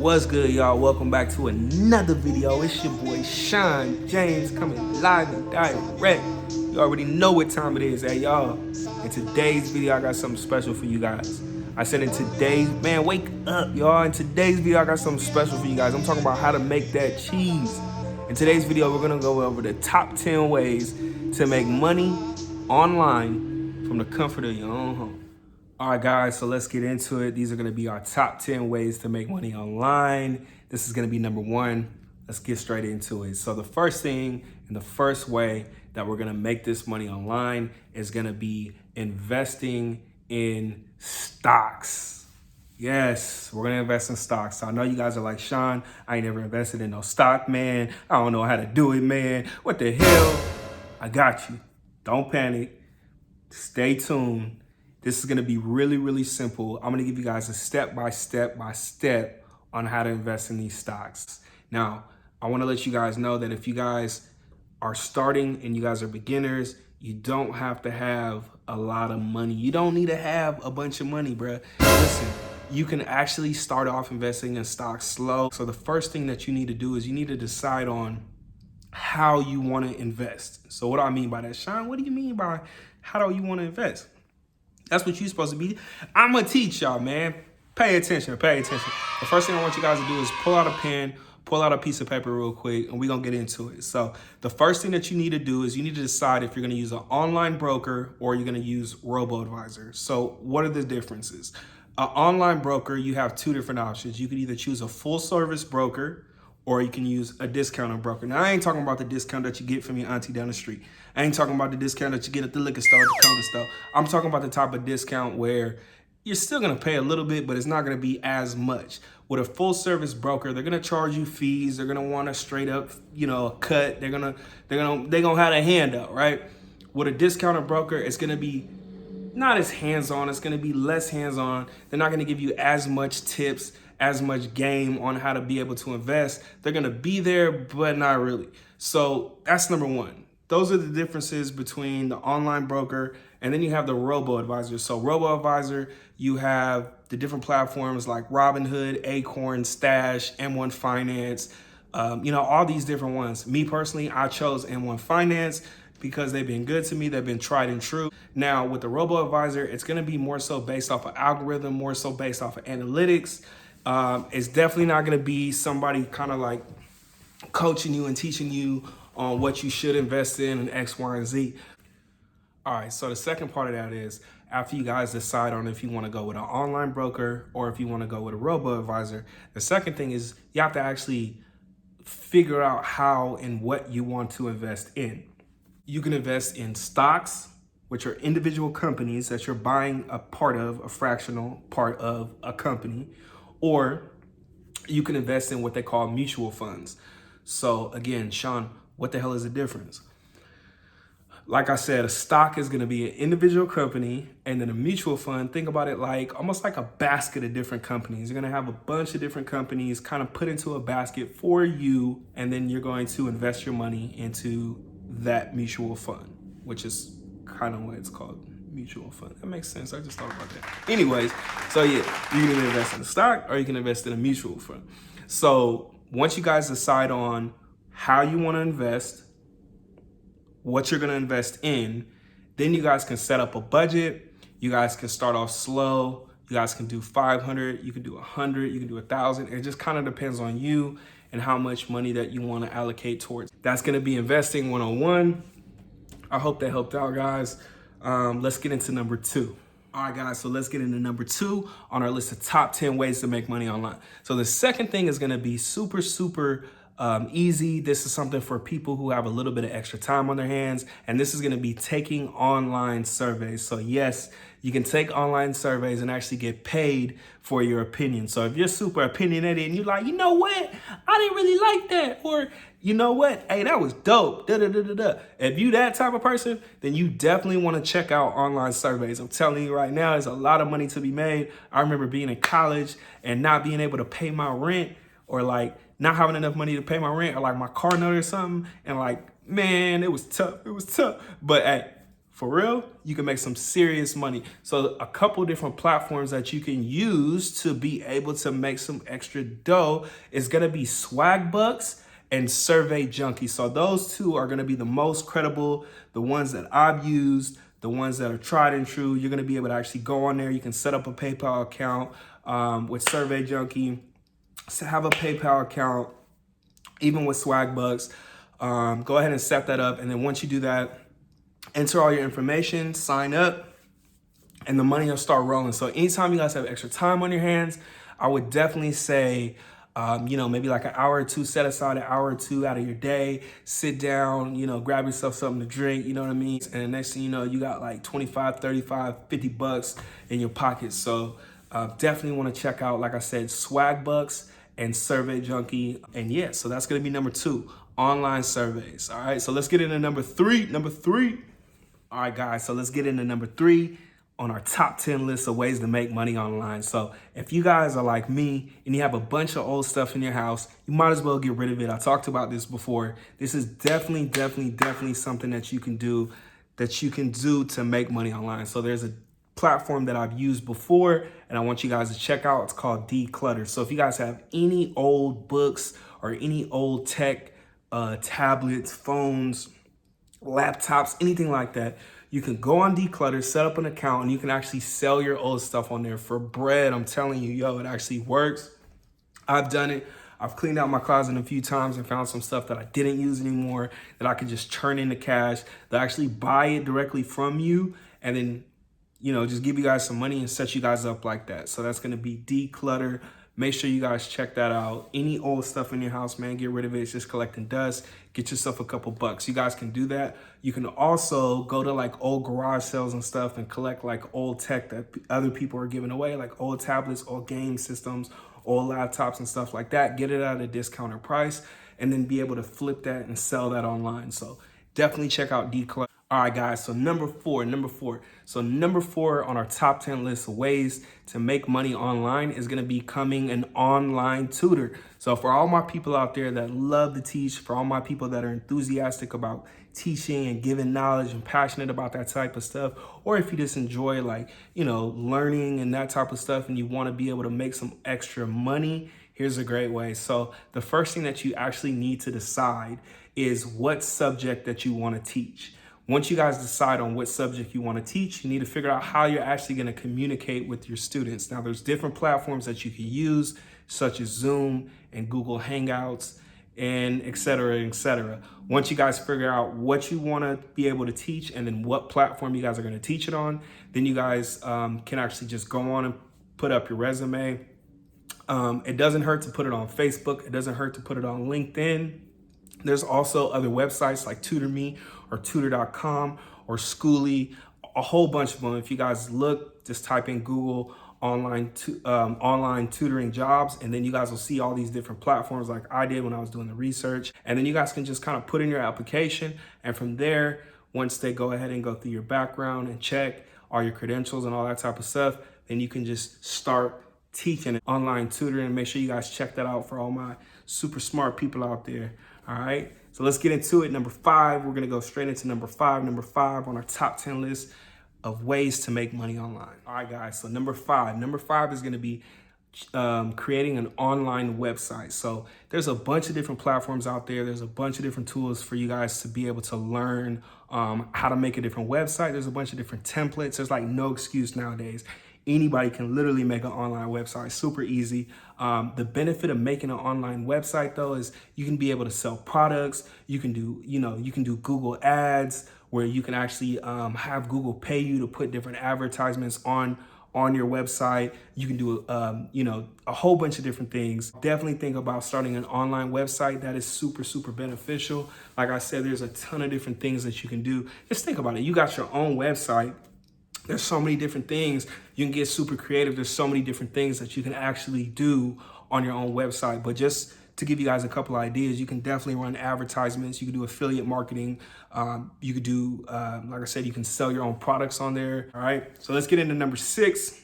What's good, y'all? Welcome back to another video. It's your boy Sean James coming live and direct. You already know what time it is, hey y'all. In today's video, I got something special for you guys. I said in today's, man, wake up, y'all. In today's video, I got something special for you guys. I'm talking about how to make that cheese. In today's video, we're gonna go over the top 10 ways to make money online from the comfort of your own home. All right, guys, so let's get into it. These are going to be our top 10 ways to make money online. This is going to be number 1. Let's get straight into it. So the first thing and the first way that we're going to make this money online is going to be investing in stocks. Yes, we're going to invest in stocks. So I know you guys are like, Sean, I ain't never invested in no stock, man. I don't know how to do it, man. What the hell? I got you. Don't panic. Stay tuned. This is gonna be really, really simple. I'm gonna give you guys a step-by-step on how to invest in these stocks. Now, I wanna let you guys know that if you guys are starting and you guys are beginners, you don't have to have a lot of money. You don't need to have a bunch of money, bruh. Listen, you can actually start off investing in stocks slow. So the first thing that you need to do is you need to decide on how you wanna invest. So what do I mean by that? Sean, what do you mean by how do you wanna invest? That's what you're supposed to be. I'm going to teach y'all, man. Pay attention, pay attention. The first thing I want you guys to do is pull out a pen, pull out a piece of paper real quick, and we're going to get into it. So the first thing that you need to do is you need to decide if you're going to use an online broker or you're going to use robo-advisor. So what are the differences? An online broker, you have two different options. You can either choose a full service broker or you can use a discounted broker. Now, I ain't talking about the discount that you get from your auntie down the street. I ain't talking about the discount that you get at the liquor store, at the corner store. I'm talking about the type of discount where you're still gonna pay a little bit, but it's not gonna be as much. With a full service broker, they're gonna charge you fees. They're gonna want a straight up, cut. They're gonna have a handout, right? With a discounted broker, it's gonna be not as hands-on. It's gonna be less hands-on. They're not gonna give you as much tips, as much game on how to be able to invest. They're gonna be there, but not really. So that's number 1. Those are the differences between the online broker and then you have the robo-advisor. So robo-advisor, you have the different platforms like Robinhood, Acorn, Stash, M1 Finance, all these different ones. Me personally, I chose M1 Finance because they've been good to me. They've been tried and true. Now with the robo-advisor, it's gonna be more so based off of algorithm, more so based off of analytics. It's definitely not gonna be somebody kind of like coaching you and teaching you on what you should invest in and X, Y, and Z. All right, so the second part of that is after you guys decide on if you wanna go with an online broker or if you wanna go with a robo-advisor, the second thing is you have to actually figure out how and what you want to invest in. You can invest in stocks, which are individual companies that you're buying a part of, a fractional part of a company, or you can invest in what they call mutual funds. So again, Sean, what the hell is the difference? Like I said, a stock is gonna be an individual company, and then a mutual fund, think about it like almost like a basket of different companies. You're gonna have a bunch of different companies kind of put into a basket for you, and then you're going to invest your money into that mutual fund, which is kind of what it's called, mutual fund. That makes sense, I just thought about that. Anyways, so yeah, you can invest in a stock or you can invest in a mutual fund. So once you guys decide on how you want to invest, what you're going to invest in, then you guys can set up a budget. You guys can start off slow. You guys can do 500, you can do 100, you can do 1,000. It just kind of depends on you and how much money that you want to allocate towards. That's going to be investing 101. I hope that helped out, guys. Let's get into number 2. All right, guys, so let's get into number 2 on our list of top 10 ways to make money online. So the second thing is going to be super easy. This is something for people who have a little bit of extra time on their hands, and this is going to be taking online surveys. So yes, you can take online surveys and actually get paid for your opinion. So if you're super opinionated and you're like, you know what, I didn't really like that, or you know what, hey, that was dope, If you that type of person, then you definitely want to check out online surveys. I'm telling you right now, there's a lot of money to be made. I remember being in college and not being able to pay my rent, or like not having enough money to pay my rent, or like my car note or something. And like, man, it was tough. But hey, For real, you can make some serious money. So a couple different platforms that you can use to be able to make some extra dough is gonna be Swagbucks and Survey Junkie. So those two are gonna be the most credible, the ones that I've used, the ones that are tried and true. You're gonna be able to actually go on there. You can set up a PayPal account with Survey Junkie, so have a PayPal account, even with Swagbucks. Go ahead and set that up. And then once you do that, enter all your information, sign up, and the money will start rolling. So anytime you guys have extra time on your hands, I would definitely say, maybe like an hour or two, set aside an hour or two out of your day, sit down, grab yourself something to drink, you know what I mean? And the next thing you know, you got like 25, 35, 50 bucks in your pocket. So definitely want to check out, like I said, Swagbucks and Survey Junkie. And yeah, so that's going to be number 2, online surveys. All right, so let's get into number 3. Number 3. All right, guys, so let's get into number 3 on our top 10 list of ways to make money online. So if you guys are like me and you have a bunch of old stuff in your house, you might as well get rid of it. I talked about this before. This is definitely something that you can do to make money online. So there's a platform that I've used before and I want you guys to check out. It's called Declutter. So if you guys have any old books or any old tech, tablets, phones, laptops, anything like that, you can go on Declutter, set up an account, and you can actually sell your old stuff on there for bread. I'm telling you, yo, it actually works. I've done it. I've cleaned out my closet a few times and found some stuff that I didn't use anymore that I could just turn into cash. They actually buy it directly from you and then, just give you guys some money and set you guys up like that. So that's going to be Declutter. Make sure you guys check that out. Any old stuff in your house, man, get rid of it. It's just collecting dust. Get yourself a couple bucks. You guys can do that. You can also go to like old garage sales and stuff and collect like old tech that other people are giving away, like old tablets, old game systems, old laptops and stuff like that. Get it at a discounted price and then be able to flip that and sell that online. So definitely check out Declutter. All right, guys, so number four. So number 4 on our top 10 list of ways to make money online is going to be becoming an online tutor. So for all my people out there that love to teach, for all my people that are enthusiastic about teaching and giving knowledge and passionate about that type of stuff, or if you just enjoy learning and that type of stuff and you want to be able to make some extra money, here's a great way. So the first thing that you actually need to decide is what subject that you want to teach. Once you guys decide on what subject you want to teach, you need to figure out how you're actually going to communicate with your students. Now, there's different platforms that you can use, such as Zoom and Google Hangouts and et cetera, et cetera. Once you guys figure out what you want to be able to teach and then what platform you guys are going to teach it on, then you guys can actually just go on and put up your resume. It doesn't hurt to put it on Facebook. It doesn't hurt to put it on LinkedIn. There's also other websites like Tutor.me or tutor.com or Schooly, a whole bunch of them. If you guys look, just type in Google online tutoring jobs, and then you guys will see all these different platforms like I did when I was doing the research. And then you guys can just kind of put in your application. And from there, once they go ahead and go through your background and check all your credentials and all that type of stuff, then you can just start teaching online tutoring. Make sure you guys check that out for all my super smart people out there. All right, so let's get into it. Number 5, we're gonna go straight into number 5. Number 5 on our top 10 list of ways to make money online. All right, guys, so number 5 is gonna be creating an online website. So there's a bunch of different platforms out there. There's a bunch of different tools for you guys to be able to learn how to make a different website. There's a bunch of different templates. There's like no excuse nowadays. Anybody can literally make an online website, super easy. The benefit of making an online website though is you can be able to sell products. You can do Google ads where you can actually have Google pay you to put different advertisements on your website. You can do, a whole bunch of different things. Definitely think about starting an online website. That is super beneficial. Like I said, there's a ton of different things that you can do. Just think about it. You got your own website. There's so many different things. You can get super creative. There's so many different things that you can actually do on your own website. But just to give you guys a couple ideas, you can definitely run advertisements. You can do affiliate marketing. You could do, like I said, you can sell your own products on there. All right. So let's get into number 6.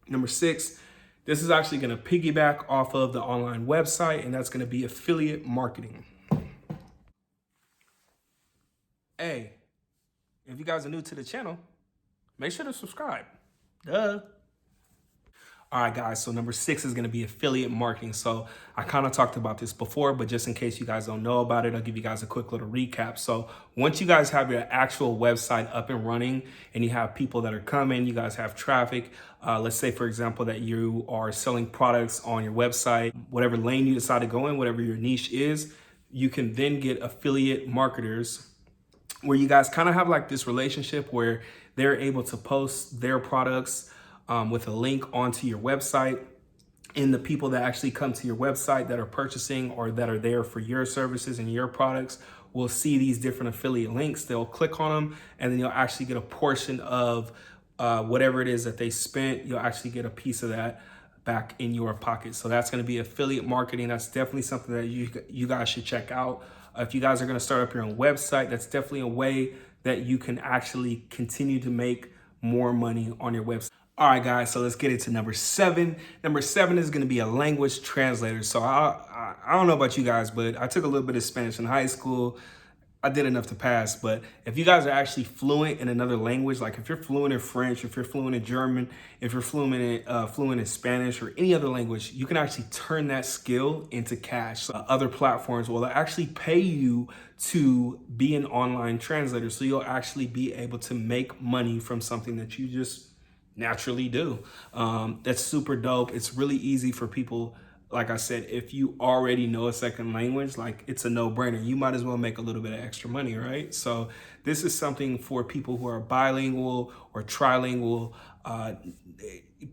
Number 6, this is actually going to piggyback off of the online website, and that's going to be affiliate marketing. Hey, if you guys are new to the channel, make sure to subscribe. Duh. All right, guys, so number 6 is gonna be affiliate marketing. So I kind of talked about this before, but just in case you guys don't know about it, I'll give you guys a quick little recap. So once you guys have your actual website up and running and you have people that are coming, you guys have traffic, let's say, for example, that you are selling products on your website, whatever lane you decide to go in, whatever your niche is, you can then get affiliate marketers where you guys kind of have like this relationship where they're able to post their products with a link onto your website. And the people that actually come to your website that are purchasing or that are there for your services and your products will see these different affiliate links. They'll click on them and then you'll actually get a portion of whatever it is that they spent. You'll actually get a piece of that back in your pocket. So that's going to be affiliate marketing. That's definitely something that you guys should check out. If you guys are going to start up your own website, that's definitely a way that you can actually continue to make more money on your website. All right, guys, so let's get into number 7. Number 7 is going to be a language translator. So I don't know about you guys, but I took a little bit of Spanish in high school. I did enough to pass, but if you guys are actually fluent in another language, like if you're fluent in French, if you're fluent in German, if you're fluent in Spanish or any other language, you can actually turn that skill into cash. So other platforms will actually pay you to be an online translator. So you'll actually be able to make money from something that you just naturally do. That's super dope. It's really easy for people. Like I said, if you already know a second language, like it's a no-brainer. You might as well make a little bit of extra money, right? So this is something for people who are bilingual or trilingual.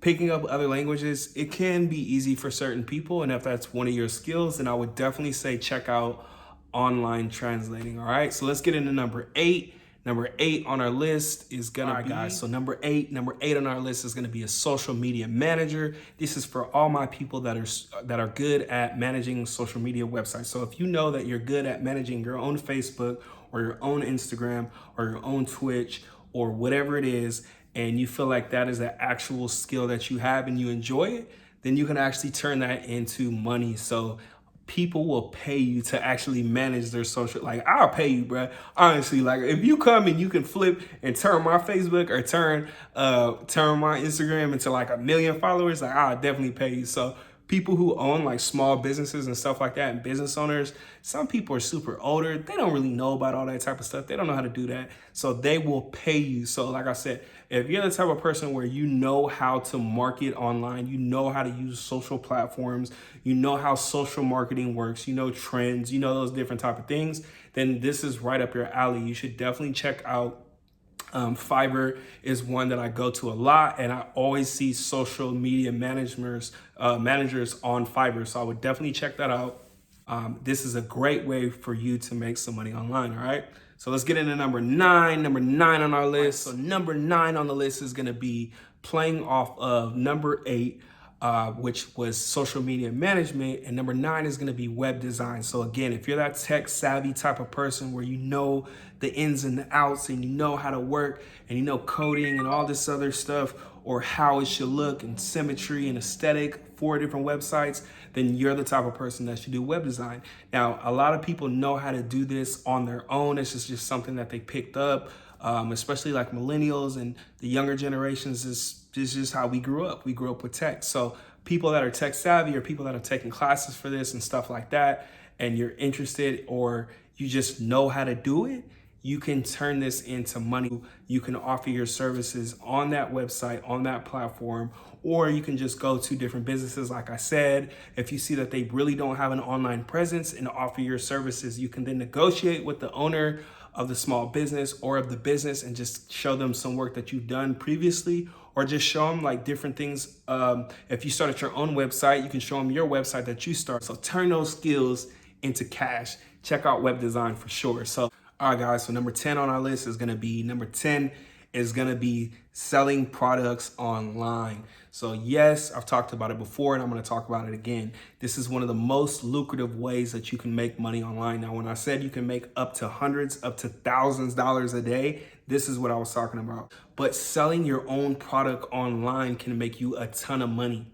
Picking up other languages, it can be easy for certain people. And if that's one of your skills, then I would definitely say check out online translating, all right? So let's get into number 8. Number 8 on our list is gonna be, guys, so number eight on our list is gonna be a social media manager. This is for all my people that are good at managing social media websites. So if you know that you're good at managing your own Facebook or your own Instagram or your own Twitch or whatever it is, and you feel like that is an actual skill that you have and you enjoy it, then you can actually turn that into money. So people will pay you to actually manage their social. Like, I'll pay you, bro. Honestly, like if you come and you can flip and turn my Facebook or turn my Instagram into like 1 million followers, like I'll definitely pay you. So people who own like small businesses and stuff like that, and business owners, some people are super older. They don't really know about all that type of stuff. They don't know how to do that. So they will pay you. So like I said, if you're the type of person where you know how to market online, you know how to use social platforms, you know how social marketing works, you know trends, you know those different type of things, then this is right up your alley. You should definitely check out Fiverr is one that I go to a lot, and I always see social media managers on Fiverr. So I would definitely check that out. This is a great way for you to make some money online. All right. So let's get into number 9. Number 9 on our list. So number 9 on the list is going to be playing off of number 8. Which was social media management, and number 9 is going to be web design. So again, if you're that tech savvy type of person where you know the ins and the outs and you know how to work and you know coding and all this other stuff, or how it should look and symmetry and aesthetic for different websites, then you're the type of person that should do web design. Now, a lot of people know how to do this on their own. It's just something that they picked up, especially like millennials and the younger generations. This is just how we grew up. We grew up with tech. So people that are tech savvy or people that are taking classes for this and stuff like that, and you're interested or you just know how to do it, you can turn this into money. You can offer your services on that website, on that platform, or you can just go to different businesses. Like I said, if you see that they really don't have an online presence and offer your services, you can then negotiate with the owner of the small business or of the business and just show them some work that you've done previously, or just show them like different things. If you started your own website, you can show them your website that you start. So turn those skills into cash. Check out web design for sure. So, all right, guys, so number 10 on our list is gonna be selling products online. So yes, I've talked about it before and I'm gonna talk about it again. This is one of the most lucrative ways that you can make money online. Now, when I said you can make up to hundreds, up to thousands of dollars a day, this is what I was talking about. But selling your own product online can make you a ton of money.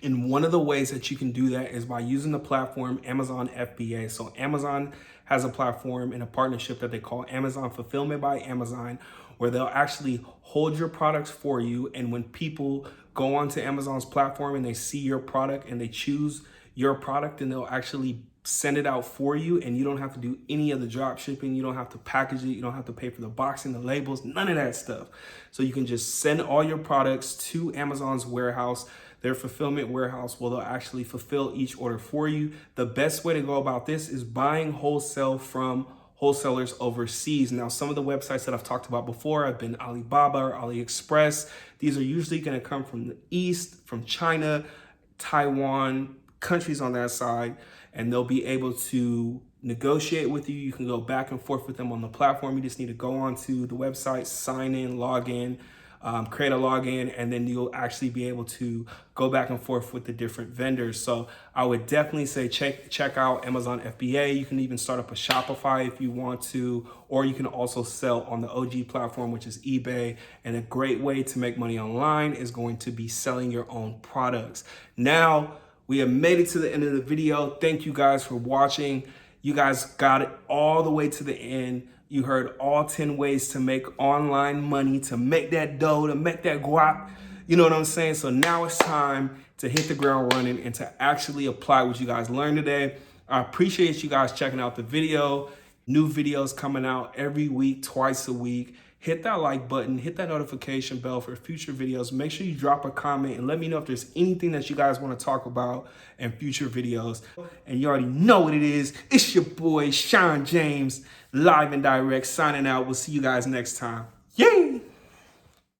And one of the ways that you can do that is by using the platform Amazon FBA. So Amazon has a platform and a partnership that they call Amazon Fulfillment by Amazon, where they'll actually hold your products for you. And when people go onto Amazon's platform and they see your product and they choose your product, and they'll actually send it out for you, and you don't have to do any of the drop shipping. You don't have to package it. You don't have to pay for the boxing, the labels, none of that stuff. So you can just send all your products to Amazon's warehouse, their fulfillment warehouse, where they'll actually fulfill each order for you. The best way to go about this is buying wholesale from wholesalers overseas. Now, some of the websites that I've talked about before have been Alibaba or AliExpress. These are usually going to come from the East, from China, Taiwan, countries on that side, and they'll be able to negotiate with you. You can go back and forth with them on the platform. You just need to go onto the website, sign in, log in, create a login, and then you'll actually be able to go back and forth with the different vendors. So I would definitely say check out Amazon FBA. You can even start up a Shopify if you want to, or you can also sell on the OG platform, which is eBay. And a great way to make money online is going to be selling your own products. Now, we have made it to the end of the video. Thank you guys for watching. You guys got it all the way to the end. You heard all 10 ways to make online money, to make that dough, to make that guap. You know what I'm saying? So now it's time to hit the ground running and to actually apply what you guys learned today. I appreciate you guys checking out the video. New videos coming out every week, twice a week. Hit that like button, hit that notification bell for future videos. Make sure you drop a comment and let me know if there's anything that you guys want to talk about in future videos. And you already know what it is. It's your boy, Sean James, live and direct, signing out. We'll see you guys next time. Yay!